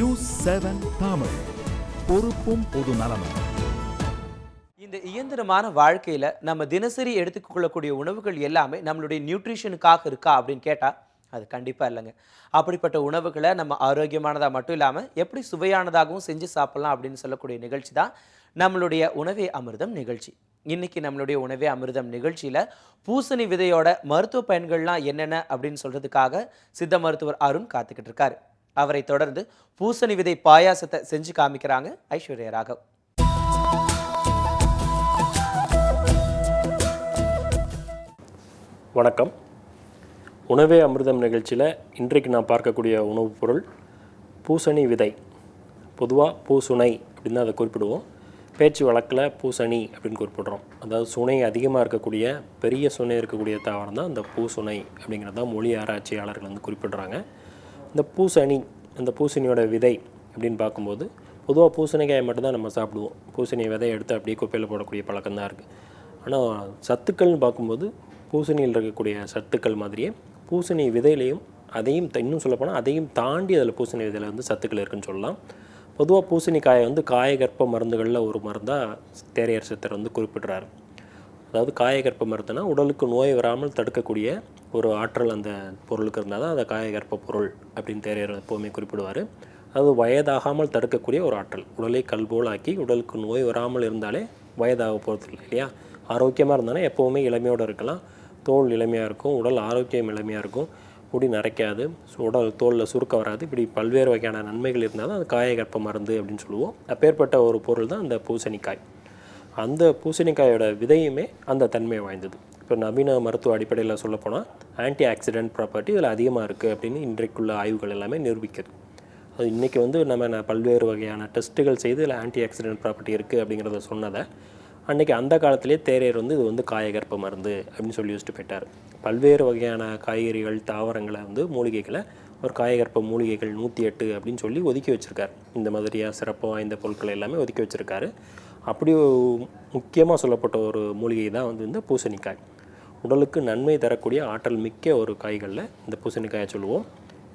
News 7 Tamil, பொறுப்பும் பொது நலமும். இந்த இயந்திரமான வாழ்க்கையில நம்ம தினசரி எடுத்துக்கொள்ளக்கூடிய உணவுகள் எல்லாமே நம்மளுடைய நியூட்ரிஷனுக்காக இருக்கா அப்படின்னு கேட்டா அது கண்டிப்பா இல்லைங்க. அப்படிப்பட்ட உணவுகளை நம்ம ஆரோக்கியமானதா மட்டும் இல்லாம எப்படி சுவையானதாகவும் செஞ்சு சாப்பிடலாம் அப்படின்னு சொல்லக்கூடிய நிகழ்ச்சி தான் நம்மளுடைய உணவே அமிர்தம் நிகழ்ச்சி. இன்னைக்கு நம்மளுடைய உணவே அமிர்தம் நிகழ்ச்சியில பூசணி விதையோட மருத்துவ பயன்கள்லாம் என்னென்ன அப்படின்னு சொல்றதுக்காக சித்த மருத்துவர் அருண் காத்துக்கிட்டு இருக்காரு. அவரை தொடர்ந்து பூசணி விதை பாயாசத்தை செஞ்சு காமிக்கிறாங்க ஐஸ்வர்யா ராகவ். வணக்கம். உணவே அமிர்தம் நிகழ்ச்சியில் இன்றைக்கு நான் பார்க்கக்கூடிய உணவுப் பொருள் பூசணி விதை. பொதுவாக பூசுணை அப்படின்னு தான் அதை குறிப்பிடுவோம். பேச்சு வழக்கில் பூசணி அப்படின்னு குறிப்பிடுறோம். அதாவது சுனை அதிகமாக இருக்கக்கூடிய பெரிய சுனை இருக்கக்கூடிய தாவரம் தான் இந்த பூசுணை அப்படிங்கிறது தான் மொழி ஆராய்ச்சியாளர்கள் வந்து குறிப்பிடுறாங்க. இந்த பூசணி, அந்த பூசணியோட விதை அப்படின்னு பார்க்கும்போது பொதுவாக பூசணிக்காயை மட்டும்தான் நம்ம சாப்பிடுவோம். பூசணி விதையை எடுத்து அப்படியே குப்பையில் போடக்கூடிய பழக்கம் தான் இருக்குது. ஆனால் சத்துக்கள்னு பார்க்கும்போது பூசணியில் இருக்கக்கூடிய சத்துக்கள் மாதிரியே பூசணி விதையிலையும் அதையும் இன்னும் சொல்லப்போனால் அதையும் தாண்டி அதில் பூசணி விதையில் வந்து சத்துக்கள் இருக்குதுன்னு சொல்லலாம். பொதுவாக பூசணிக்காயை வந்து காயகற்ப மருந்துகளில் ஒரு மருந்தாக தேரையர் சித்தர் வந்து குறிப்பிடுறாரு. அதாவது காயகற்ப மருந்துனா உடலுக்கு நோய் வராமல் தடுக்கக்கூடிய ஒரு ஆற்றல் அந்த பொருளுக்கு இருந்தால் தான் அதை காயகற்ப பொருள் அப்படின்னு தேரையர் எப்போவுமே குறிப்பிடுவார். அதாவது வயதாகாமல் தடுக்கக்கூடிய ஒரு ஆற்றல். உடலை கல்போல் ஆக்கி உடலுக்கு நோய் வராமல் இருந்தாலே வயதாக போகிறது இல்லை இல்லையா. ஆரோக்கியமாக இருந்தாலும் எப்போவுமே இளமையோடு இருக்கலாம். தோல் இளமையாக இருக்கும், உடல் ஆரோக்கியம் இளமையாக இருக்கும், முடி நரைக்காது, உடல் தோலில் சுருக்க வராது. இப்படி பல்வேறு வகையான நன்மைகள் இருந்தால் தான் அது காயகற்ப மருந்து அப்படின்னு சொல்லுவோம். அப்பேற்பட்ட ஒரு பொருள் தான் அந்த பூசணிக்காய். அந்த பூசணிக்காயோட விதையுமே அந்த தன்மை வாய்ந்தது. இப்போ நவீன மருத்துவ அடிப்படையில் சொல்லப்போனால் ஆன்டி ஆக்சிடென்ட் ப்ராப்பர்ட்டி இதில் அதிகமாக இருக்குது அப்படின்னு இன்றைக்குள்ள ஆய்வுகள் எல்லாமே நிரூபிக்கிறது. அது இன்றைக்கி வந்து நம்ம பல்வேறு வகையான டெஸ்ட்டுகள் செய்து இதில் ஆன்டி ஆக்சிடென்ட் ப்ராப்பர்ட்டி இருக்குது அப்படிங்கிறத சொன்னதை அன்றைக்கி அந்த காலத்திலே தேரையர் வந்து இது வந்து காயகற்ப மருந்து அப்படின்னு சொல்லி வச்சுட்டு போயிட்டார். பல்வேறு வகையான காய்கறிகள், தாவரங்களை வந்து மூலிகைகளை ஒரு காயகற்ப மூலிகைகள் 108 அப்படின்னு சொல்லி ஒதுக்கி வச்சுருக்கார். இந்த மாதிரியாக சிறப்பு வாய்ந்த பொருட்களை எல்லாமே ஒதுக்கி வச்சுருக்காரு. அப்படி முக்கியமாக சொல்லப்பட்ட ஒரு மூலிகை தான் வந்து இந்த பூசணிக்காய். உடலுக்கு நன்மை தரக்கூடிய ஆற்றல் மிக்க ஒரு காய்களில் இந்த பூசணிக்காயை சொல்லுவோம்.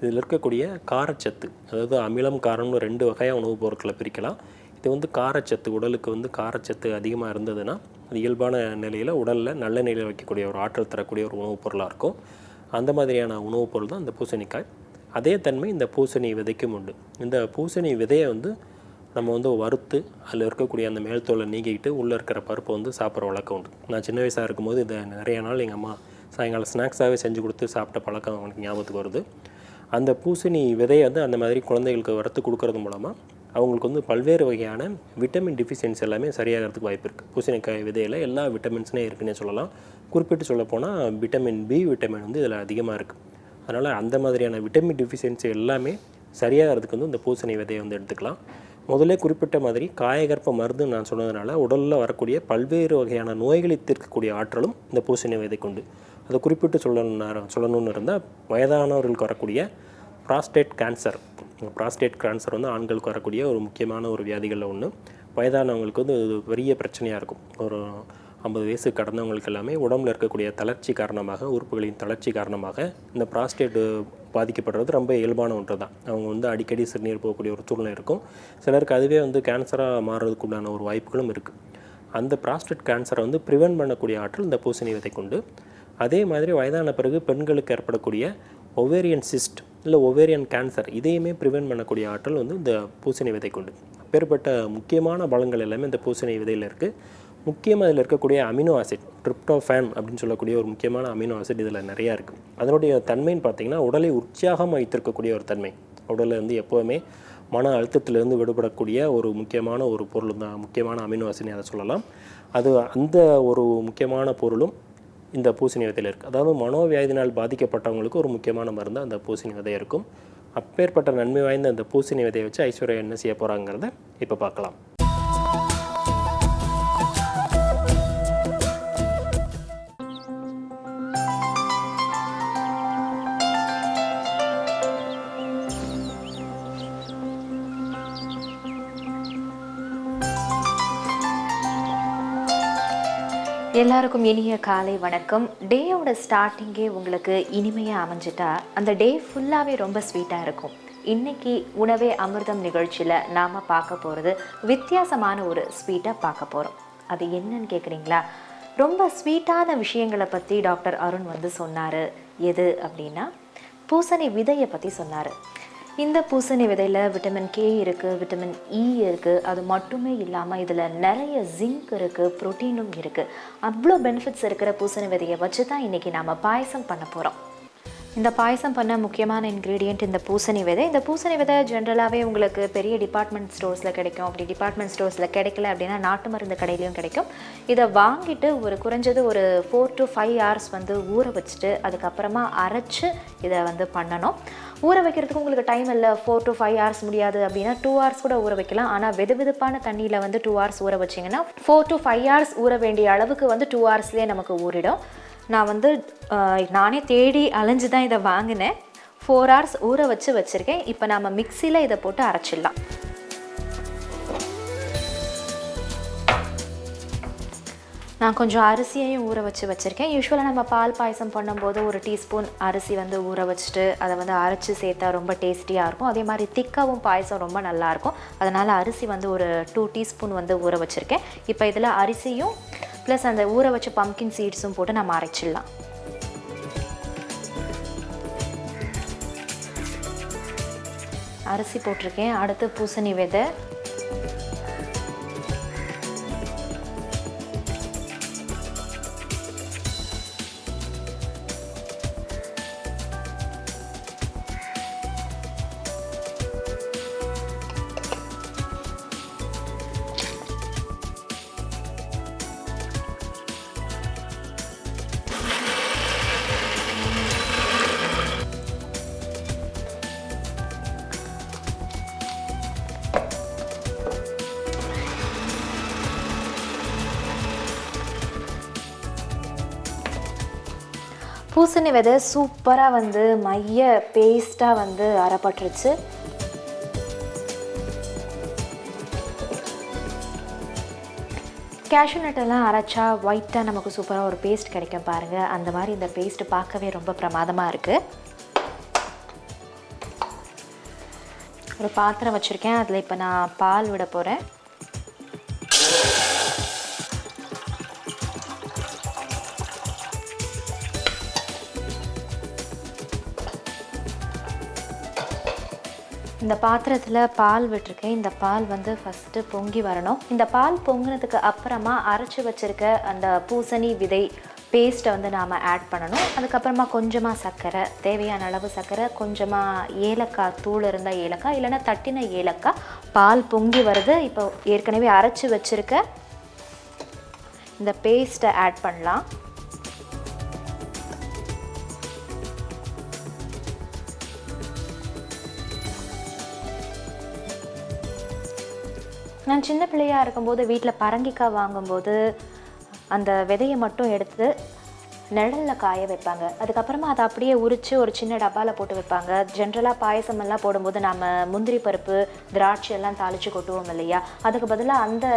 இதில் இருக்கக்கூடிய காரச்சத்து, அதாவது அமிலம் காரம்னு 2 வகையாக உணவுப் பொருட்களை பிரிக்கலாம். இது வந்து காரச்சத்து, உடலுக்கு வந்து காரச்சத்து அதிகமாக இருந்ததுன்னா அது இயல்பான நிலையில் உடலில் நல்ல நிலையில் வைக்கக்கூடிய ஒரு ஆற்றல் தரக்கூடிய ஒரு உணவுப் பொருளாக இருக்கும். அந்த மாதிரியான உணவுப் பொருள் தான் இந்த பூசணிக்காய். அதே தன்மை இந்த பூசணி விதைக்கும் உண்டு. இந்த பூசணி விதையை வந்து நம்ம வந்து வறுத்து அதில் இருக்கக்கூடிய அந்த மேல் தோலை நீக்கிட்டு உள்ளே இருக்கிற பருப்பை வந்து சாப்பிட்ற வழக்கம் உண்டு. நான் சின்ன வயசாக இருக்கும்போது இதை நிறைய நாள் எங்கள் அம்மா சாயங்காலம் ஸ்நாக்ஸாகவே செஞ்சு கொடுத்து சாப்பிட்ட பழக்கம் அவனுக்கு ஞாபகத்துக்கு வருது. அந்த பூசணி விதையை வந்து அந்த மாதிரி குழந்தைகளுக்கு வறுத்து கொடுக்கறது மூலமாக அவங்களுக்கு வந்து பல்வேறு வகையான விட்டமின் டிஃபிஷியன்சி எல்லாமே சரியாகிறதுக்கு வாய்ப்பு இருக்குது. பூசணிக்காய் விதையில் எல்லா விட்டமின்ஸ்னே இருக்குன்னே சொல்லலாம். குறிப்பிட்டு சொல்லப்போனால் விட்டமின் பி விட்டமின் வந்து இதில் அதிகமாக இருக்குது. அதனால் அந்த மாதிரியான விட்டமின் டிஃபிஷியன்சி எல்லாமே சரியாகிறதுக்கு வந்து இந்த பூசணி விதையை வந்து எடுத்துக்கலாம். முதல்ல குறிப்பிட்ட மாதிரி காயகற்ப மருந்துன்னு நான் சொன்னதுனால உடலில் வரக்கூடிய பல்வேறு வகையான நோய்களை தீர்க்கக்கூடிய ஆற்றலும் இந்த பூசணி விதை கொண்டு. அதை குறிப்பிட்டு சொல்லணும்னு இருந்தால் வயதானவர்களுக்கு வரக்கூடிய ப்ராஸ்டேட் கேன்சர் வந்து ஆண்களுக்கு வரக்கூடிய ஒரு முக்கியமான ஒரு வியாதிகளில் ஒன்று. வயதானவங்களுக்கு வந்து இது பெரிய பிரச்சனையாக இருக்கும். ஒரு 50 வயசு கடந்தவங்களுக்கு எல்லாமே உடம்புல இருக்கக்கூடிய தளர்ச்சி காரணமாக, உறுப்புகளின் தளர்ச்சி காரணமாக இந்த ப்ராஸ்டேட் பாதிக்கப்படுறது ரொம்ப இயல்பான ஒன்று தான். அவங்க வந்து அடிக்கடி சிறுநீர் போகக்கூடிய ஒரு சூழ்நிலை இருக்கும். சிலருக்கு அதுவே வந்து கேன்சராக மாறுறதுக்கு உண்டான ஒரு வாய்ப்புகளும் இருக்குது. அந்த ப்ராஸ்டேட் கேன்சரை வந்து ப்ரிவென்ட் பண்ணக்கூடிய ஆற்றல் இந்த பூசணி விதை கொண்டு. அதே மாதிரி வயதான பிறகு பெண்களுக்கு ஏற்படக்கூடிய ஒவேரியன் சிஸ்ட் இல்லை ஒவேரியன் கேன்சர் இதையுமே ப்ரிவென்ட் பண்ணக்கூடிய ஆற்றல் வந்து இந்த பூசணி விதை கொண்டு. அப்பேற்பட்ட முக்கியமான பலங்கள் எல்லாமே இந்த பூசணி விதையில் இருக்குது. முக்கியமாக இதில் இருக்கக்கூடிய அமினோ ஆசிட், ட்ரிப்டோஃபான் அப்படின்னு சொல்லக்கூடிய ஒரு முக்கியமான அமினோ ஆசிட் இதில் நிறையா இருக்குது. அதனுடைய தன்மைன்னு பார்த்திங்கன்னா உடலை உற்சாகமாக வைத்திருக்கக்கூடிய ஒரு தன்மை. உடலில் வந்து எப்போவுமே மன அழுத்தத்திலிருந்து விடுபடக்கூடிய ஒரு முக்கியமான ஒரு பொருள் தான், முக்கியமான அமினோ ஆசிட்னு அதை சொல்லலாம். அது அந்த ஒரு முக்கியமான பொருளும் இந்த பூசணி விதையில் இருக்குது. அதாவது மனோவியாதினால் பாதிக்கப்பட்டவங்களுக்கு ஒரு முக்கியமான மருந்து அந்த பூசணி விதை இருக்கும். அப்பேற்பட்ட நன்மை வாய்ந்த அந்த பூசணி விதையை வச்சு ஐஸ்வர்யா என்ன செய்ய போகிறாங்கிறத இப்போ பார்க்கலாம். எல்லாருக்கும் இனிய காலை வணக்கம். டேயோட ஸ்டார்டிங்கே உங்களுக்கு இனிமையாக அமைஞ்சிட்டா அந்த டே ஃபுல்லாகவே ரொம்ப ஸ்வீட்டாக இருக்கும். இன்னைக்கு உணவே அமிர்தம் நிகழ்ச்சியில் நாம் பார்க்க போகிறது வித்தியாசமான ஒரு ஸ்வீட்டை பார்க்க போகிறோம். அது என்னன்னு கேட்குறீங்களா? ரொம்ப ஸ்வீட்டான விஷயங்களை பற்றி டாக்டர் அருண் வந்து சொன்னார். எது அப்படின்னா பூசணி விதையை பற்றி சொன்னார். இந்த பூசணி விதையில் விட்டமின் கே இருக்குது, விட்டமின் இ இருக்குது. அது மட்டுமே இல்லாமல் இதில் நிறைய ஜிங்க் இருக்குது, ப்ரோட்டீனும் இருக்குது. அவ்வளோ பெனிஃபிட்ஸ் இருக்கிற பூசணி விதையை வச்சு தான் இன்றைக்கி நாம் பாயசம் பண்ண போகிறோம். இந்த பாயசம் பண்ண முக்கியமான இன்க்ரீடியண்ட் இந்த பூசணி விதை. இந்த பூசணி விதை ஜென்ரலாகவே உங்களுக்கு பெரிய டிபார்ட்மெண்ட் ஸ்டோர்ஸில் கிடைக்கும். அப்படி டிபார்ட்மெண்ட் ஸ்டோர்ஸில் கிடைக்கல அப்படின்னா நாட்டு மருந்து கடையிலையும் கிடைக்கும். இதை வாங்கிட்டு குறைஞ்சது ஒரு 4 to 5 hours வந்து ஊற வச்சுட்டு அதுக்கப்புறமா அரைச்சி இதை வந்து பண்ணணும். ஊற வைக்கிறதுக்கு உங்களுக்கு டைம் இல்லை, 4 to 5 hours முடியாது அப்படின்னா 2 hours கூட ஊற வைக்கலாம். ஆனால் வெதுவெதுப்பான தண்ணியில் வந்து 2 hours ஊற வச்சிங்கன்னா 4 to 5 hours ஊற வேண்டிய அளவுக்கு வந்து 2 hoursலேயே நமக்கு ஊறிடும். நான் வந்து நானே தேடி அலைஞ்சு தான் இதை வாங்கினேன். 4 hours ஊற வச்சுருக்கேன். இப்போ நம்ம மிக்சியில் இதை போட்டு அரைச்சிடலாம். நான் கொஞ்சம் அரிசியையும் ஊற வச்சுருக்கேன். யூஸ்வலாக நம்ம பால் பாயசம் பண்ணும்போது ஒரு டீஸ்பூன் அரிசி வந்து ஊற வச்சுட்டு அதை வந்து அரைச்சி சேர்த்தா ரொம்ப டேஸ்டியாக இருக்கும். அதே மாதிரி திக்காவும் பாயசம் ரொம்ப நல்லாயிருக்கும். அதனால் அரிசி வந்து ஒரு 2 teaspoon வந்து ஊற வச்சுருக்கேன். இப்போ இதில் அரிசியும் ப்ளஸ் அந்த ஊற வச்ச பம்கின் சீட்ஸும் போட்டு நம்ம அரைச்சிடலாம். அரிசி போட்டிருக்கேன். அடுத்து பூசணி விதை, பூசணி விதை சூப்பராக வந்து மைய பேஸ்ட்டாக வந்து அரைப்பட்டுருச்சு. கேஷ்யூ நட்டெல்லாம் அரைச்சா ஒயிட்டாக நமக்கு சூப்பராக ஒரு பேஸ்ட் கிடைக்கும் பாருங்கள். அந்த மாதிரி இந்த பேஸ்ட் பார்க்கவே ரொம்ப பிரமாதமாக இருக்குது. ஒரு பாத்திரம் வச்சுருக்கேன். அதில் இப்போ நான் பால் விட போகிறேன். இந்த பாத்திரத்தில் பால் விட்டுருக்கேன். இந்த பால் வந்து ஃபஸ்ட்டு பொங்கி வரணும். இந்த பால் பொங்கினதுக்கு அப்புறமா அரைச்சி வச்சுருக்க அந்த பூசணி விதை பேஸ்ட்டை வந்து நாம் ஆட் பண்ணணும். அதுக்கப்புறமா கொஞ்சமாக சர்க்கரை, தேவையான அளவு சர்க்கரை, கொஞ்சமாக ஏலக்காய் தூள் இருந்தால் ஏலக்காய், இல்லைன்னா தட்டின ஏலக்காய். பால் பொங்கி வருது. இப்போ ஏற்கனவே அரைச்சி வச்சுருக்க இந்த பேஸ்ட்டை ஆட் பண்ணலாம். நான் சின்ன பிள்ளையாக இருக்கும்போது வீட்டில் பரங்கிக்காய் வாங்கும்போது அந்த விதையை மட்டும் எடுத்து நிழலில் காய வைப்பாங்க. அதுக்கப்புறமா அதை அப்படியே உரித்து ஒரு சின்ன டப்பாவில் போட்டு வைப்பாங்க. ஜென்ரலாக பாயசமெல்லாம் போடும்போது நம்ம முந்திரி பருப்பு, திராட்சை எல்லாம் தாளித்து கொட்டுவோம் இல்லையா? அதுக்கு பதிலாக அந்த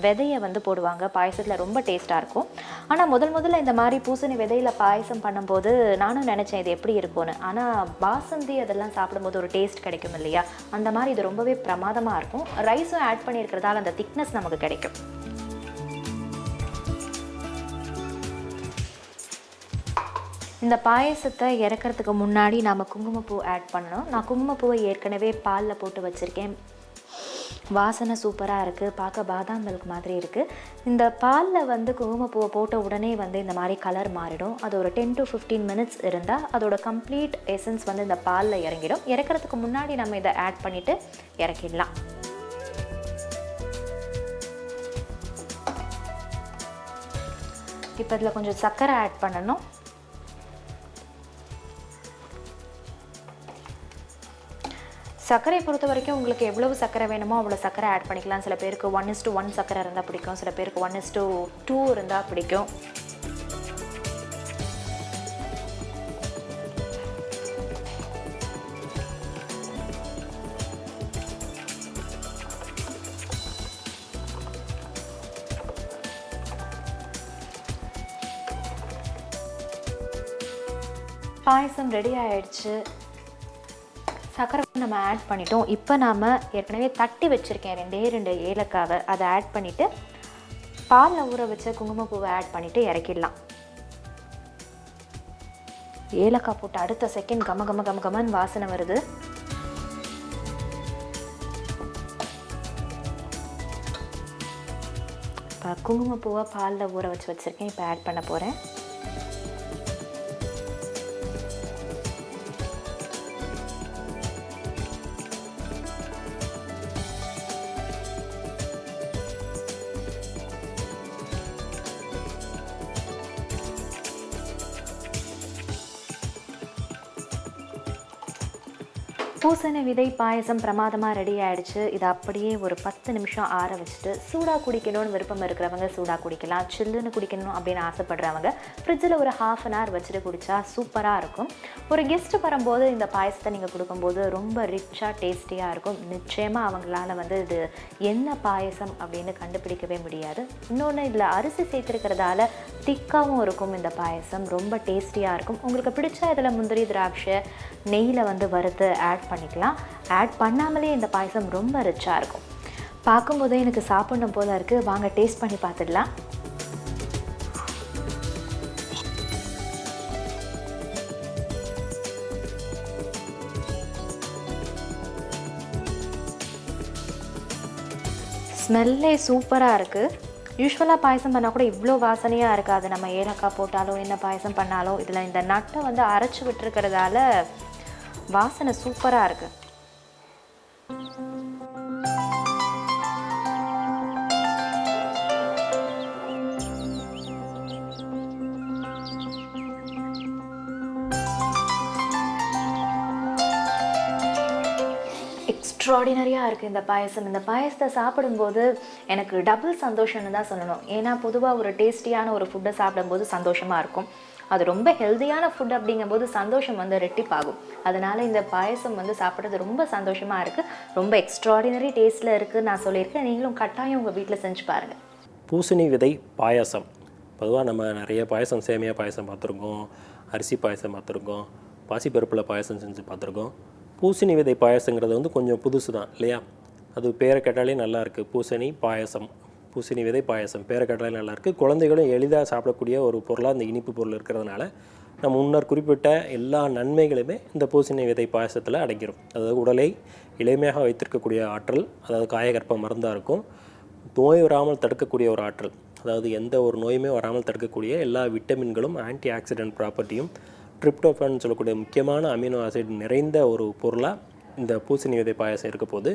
விதையை வந்து போடுவாங்க. பாயசத்தில் ரொம்ப டேஸ்ட்டாக இருக்கும். ஆனால் முதல்ல இந்த மாதிரி பூசணி விதையில் பாயசம் பண்ணும்போது நானும் நினச்சேன் இது எப்படி இருக்கும்னு. ஆனால் பாசந்தி அதெல்லாம் சாப்பிடும்போது ஒரு டேஸ்ட் கிடைக்கும் இல்லையா? அந்த மாதிரி இது ரொம்பவே பிரமாதமாக இருக்கும். ரைஸும் ஆட் பண்ணியிருக்கிறதால அந்த திக்னஸ் நமக்கு கிடைக்கும். இந்த பாயசத்தை இறக்கிறதுக்கு முன்னாடி நாம் குங்குமப்பூ ஆட் பண்ணணும். நான் குங்குமப்பூவை ஏற்கனவே பாலில் போட்டு வச்சுருக்கேன். வாசனை சூப்பராக இருக்குது. பார்க்க பாதாம் மில்க் மாதிரி இருக்குது. இந்த பாலில் வந்து குங்குமப்பூவை போட்ட உடனே வந்து இந்த மாதிரி கலர் மாறிடும். அது ஒரு 10 to 15 minutes இருந்தால் அதோட கம்ப்ளீட் எசன்ஸ் வந்து இந்த பாலில் இறங்கிடும். இறக்கிறதுக்கு முன்னாடி நம்ம இதை ஆட் பண்ணிவிட்டு இறக்கிடலாம். இப்போ இதில் கொஞ்சம் சர்க்கரை ஆட் பண்ணணும். சர்க்கரை பொறுத்த வரைக்கும் உங்களுக்கு எவ்வளவு சர்க்கரை வேணுமோ அவ்வளோ சர்க்கரை ஆட் பண்ணிக்கலாம். சில பேருக்கு 1:1 சர்க்கரை இருந்தால் பிடிக்கும், சில பேருக்கு 1:2 இருந்தால் பிடிக்கும். பாயசம் ரெடி ஆயிடுச்சு. சர்க்கரை நம்ம ஆட் பண்ணிட்டோம். இப்போ நாம் ஏற்கனவே தட்டி வச்சுருக்கேன் 2 ஏலக்காவை, அதை ஆட் பண்ணிவிட்டு பாலில் ஊற வச்ச குங்குமப்பூவை ஆட் பண்ணிவிட்டு இறக்கிடலாம். ஏலக்காய் போட்டு அடுத்த செகண்ட் கம கம கம கமன்னு வாசனை வருது. இப்போ குங்குமப்பூவை பாலில் ஊற வச்சுருக்கேன், இப்போ ஆட் பண்ண போகிறேன். பூசணி விதை பாயசம் பிரமாதமாக ரெடி ஆகிடுச்சு. இதை அப்படியே ஒரு 10 நிமிஷம் ஆற வச்சுட்டு சூடாக குடிக்கணும்னு விருப்பம் இருக்கிறவங்க சூடாக குடிக்கலாம். சில்லுன்னு குடிக்கணும் அப்படின்னு ஆசைப்படுறவங்க ஃப்ரிட்ஜில் ஒரு 1/2 அன் ஹவர் வச்சுட்டு குடித்தா சூப்பராக இருக்கும். ஒரு கெஸ்ட்டு வரும்போது இந்த பாயசத்தை நீங்கள் கொடுக்கும்போது ரொம்ப ரிச்சாக டேஸ்டியாக இருக்கும். நிச்சயமாக அவங்களால இது என்ன பாயசம் அப்படின்னு கண்டுபிடிக்கவே முடியாது. இன்னொன்று, இதில் அரிசி சேர்த்துருக்கிறதால திக்காகவும் இருக்கும். இந்த பாயசம் ரொம்ப டேஸ்டியாக இருக்கும். உங்களுக்கு பிடிச்சா இதில் முந்திரி திராட்சை நெய்யில் வறுத்து ஆட் பண்ணிக்கலாம். ஆட் பண்ணாமலே இந்த பாயசம் ரொம்ப ரிச்சாக இருக்கும். பார்க்கும்போதே எனக்கு சாப்பிடணும் போல இருக்குது. வாங்க டேஸ்ட் பண்ணி பார்த்துடலாம். ஸ்மெல்லே சூப்பராக இருக்குது. யூஸ்வலாக பாயசம் பண்ணால் கூட இவ்வளோ வாசனையாக இருக்காது. நம்ம ஏலக்காய் போட்டாலும் என்ன பாயசம் பண்ணாலும் இதில் இந்த நட்டை அரைச்சி விட்டுருக்கிறதால வாசனை சூப்பராக இருக்குது. எக்ஸ்ட்ராடினரியாக இருக்குது இந்த பாயசம். இந்த பாயசத்தை சாப்பிடும்போது எனக்கு டபுள் சந்தோஷம்னு தான் சொல்லணும். ஏன்னா பொதுவாக ஒரு டேஸ்டியான ஒரு ஃபுட்டை சாப்பிடும்போது சந்தோஷமாக இருக்கும். அது ரொம்ப ஹெல்த்தியான ஃபுட் அப்படிங்கும்போது சந்தோஷம் ரெட்டிப்பாகும். அதனால் இந்த பாயசம் சாப்பிட்றது ரொம்ப சந்தோஷமாக இருக்குது. ரொம்ப எக்ஸ்ட்ராடினரி டேஸ்ட்டில் இருக்குதுன்னு நான் சொல்லியிருக்கேன். நீங்களும் கட்டாயம் உங்கள் வீட்டில் செஞ்சு பாருங்கள். பூசணி விதை பாயசம். பொதுவாக நம்ம நிறைய பாயசம், சேமியா பாயசம் பார்த்துருக்கோம், அரிசி பாயசம் பார்த்துருக்கோம், பாசிப்பருப்பில் பாயசம் செஞ்சு பார்த்துருக்கோம். பூசணி விதை பாயசங்கிறது கொஞ்சம் புதுசு தான் இல்லையா? அது பேரை கேட்டாலே நல்லாயிருக்கு. பூசணி பாயசம், பூசணி விதை பாயசம் பேரை கேட்டாலே நல்லாயிருக்கு. குழந்தைகளும் எளிதாக சாப்பிடக்கூடிய ஒரு பொருளாக இந்த இனிப்பு பொருள் இருக்கிறதுனால நம்ம முன்னர் குறிப்பிட்ட எல்லா நன்மைகளுமே இந்த பூசணி விதை பாயசத்தில் அடங்கிடும். அதாவது உடலை இளமையாக வைத்திருக்கக்கூடிய ஆற்றல், அதாவது காயகற்ப மருந்தாக இருக்கும். நோய் வராமல் தடுக்கக்கூடிய ஒரு ஆற்றல், அதாவது எந்த ஒரு நோயுமே வராமல் தடுக்கக்கூடிய எல்லா விட்டமின்களும், ஆன்டி ஆக்சிடென்ட் ப்ராப்பர்ட்டியும், ட்ரிப்டோஃபான் சொல்லக்கூடிய முக்கியமான அமினோ ஆசிட் நிறைந்த ஒரு பொருளாக இந்த பூசணி விதை பாயசம் இருக்க போது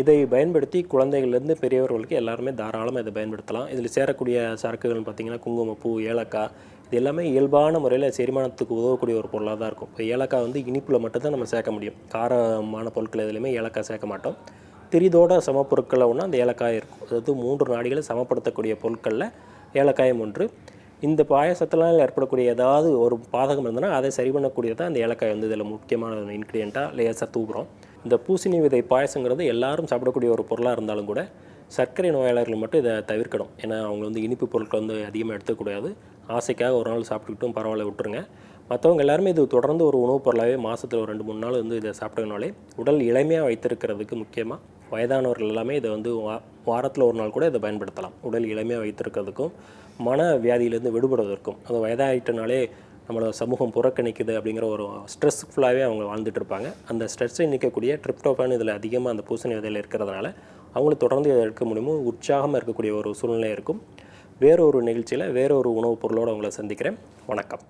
இதை பயன்படுத்தி குழந்தைகள்லேருந்து பெரியவர்களுக்கு எல்லாருமே தாராளமாக இதை பயன்படுத்தலாம். இதில் சேரக்கூடிய சரக்குகள்னு பார்த்திங்கன்னா குங்குமப்பூ, ஏலக்காய், இது எல்லாமே இயல்பான முறையில் செரிமானத்துக்கு உதவக்கூடிய ஒரு பொருளாக தான் இருக்கும். இப்போ ஏலக்காய் இனிப்பில் மட்டும்தான் நம்ம சேர்க்க முடியும். காரமான பொருட்கள் எதுலையுமே ஏலக்காய் சேர்க்க மாட்டோம். திரிதோட சமப்பொருட்களில் ஒன்று அந்த ஏலக்காய் இருக்கும். அதாவது 3 நாடிகளை சமப்படுத்தக்கூடிய பொருட்களில் ஏலக்காயும் ஒன்று. இந்த பாயசத்தினால் ஏற்படக்கூடிய ஏதாவது ஒரு பாதகம் இருந்ததுன்னா அதை சரி பண்ணக்கூடியதான் அந்த ஏலக்காய் இதில் முக்கியமான இன்க்ரீடியண்ட்டாக லேசாக தூக்குறோம். இந்த பூசணி விதை பாயசங்கிறது எல்லாரும் சாப்பிடக்கூடிய ஒரு பொருளாக இருந்தாலும் கூட சர்க்கரை நோயாளர்கள் மட்டும் இதை தவிர்க்கணும். ஏன்னா அவங்க இனிப்பு பொருட்கள் அதிகமாக எடுத்துக்கூடாது. ஆசைக்காக ஒரு நாள் சாப்பிட்டுக்கிட்டும் பரவாயில்ல விட்டுருங்க. மற்றவங்க எல்லாருமே இது தொடர்ந்து ஒரு உணவுப் பொருளாகவே மாதத்தில் ஒரு 2-3 நாள் இதை சாப்பிட்டதுனாலே உடல் இளமையாக வைத்திருக்கிறதுக்கு, முக்கியமாக வயதானவர்கள் எல்லாமே இதை வாரத்தில் ஒரு நாள் கூட இதை பயன்படுத்தலாம். உடல் இளமையாக வைத்திருக்கிறதுக்கும் மன வியாதியிலேருந்து விடுபடுவதற்கும். அது வயதாகிட்டனாலே நம்மளோட சமூகம் புறக்கணிக்குது அப்படிங்கிற ஒரு ஸ்ட்ரெஸ்ஃபுல்லாகவே அவங்க வாழ்ந்துட்டு இருப்பாங்க. அந்த ஸ்ட்ரெஸ்ஸை நீக்கக்கூடிய ட்ரிப்டோஃபான் இதில் அதிகமாக அந்த பூசணி விதையில் இருக்கிறதுனால அவங்களுக்கு தொடர்ந்து இதை எடுக்க முடியுமோ உற்சாகமாக இருக்கக்கூடிய ஒரு சூழ்நிலை இருக்கும். வேறொரு நிகழ்ச்சியில் வேறொரு உணவுப் பொருளோடு அவங்கள சந்திக்கிறேன். வணக்கம்.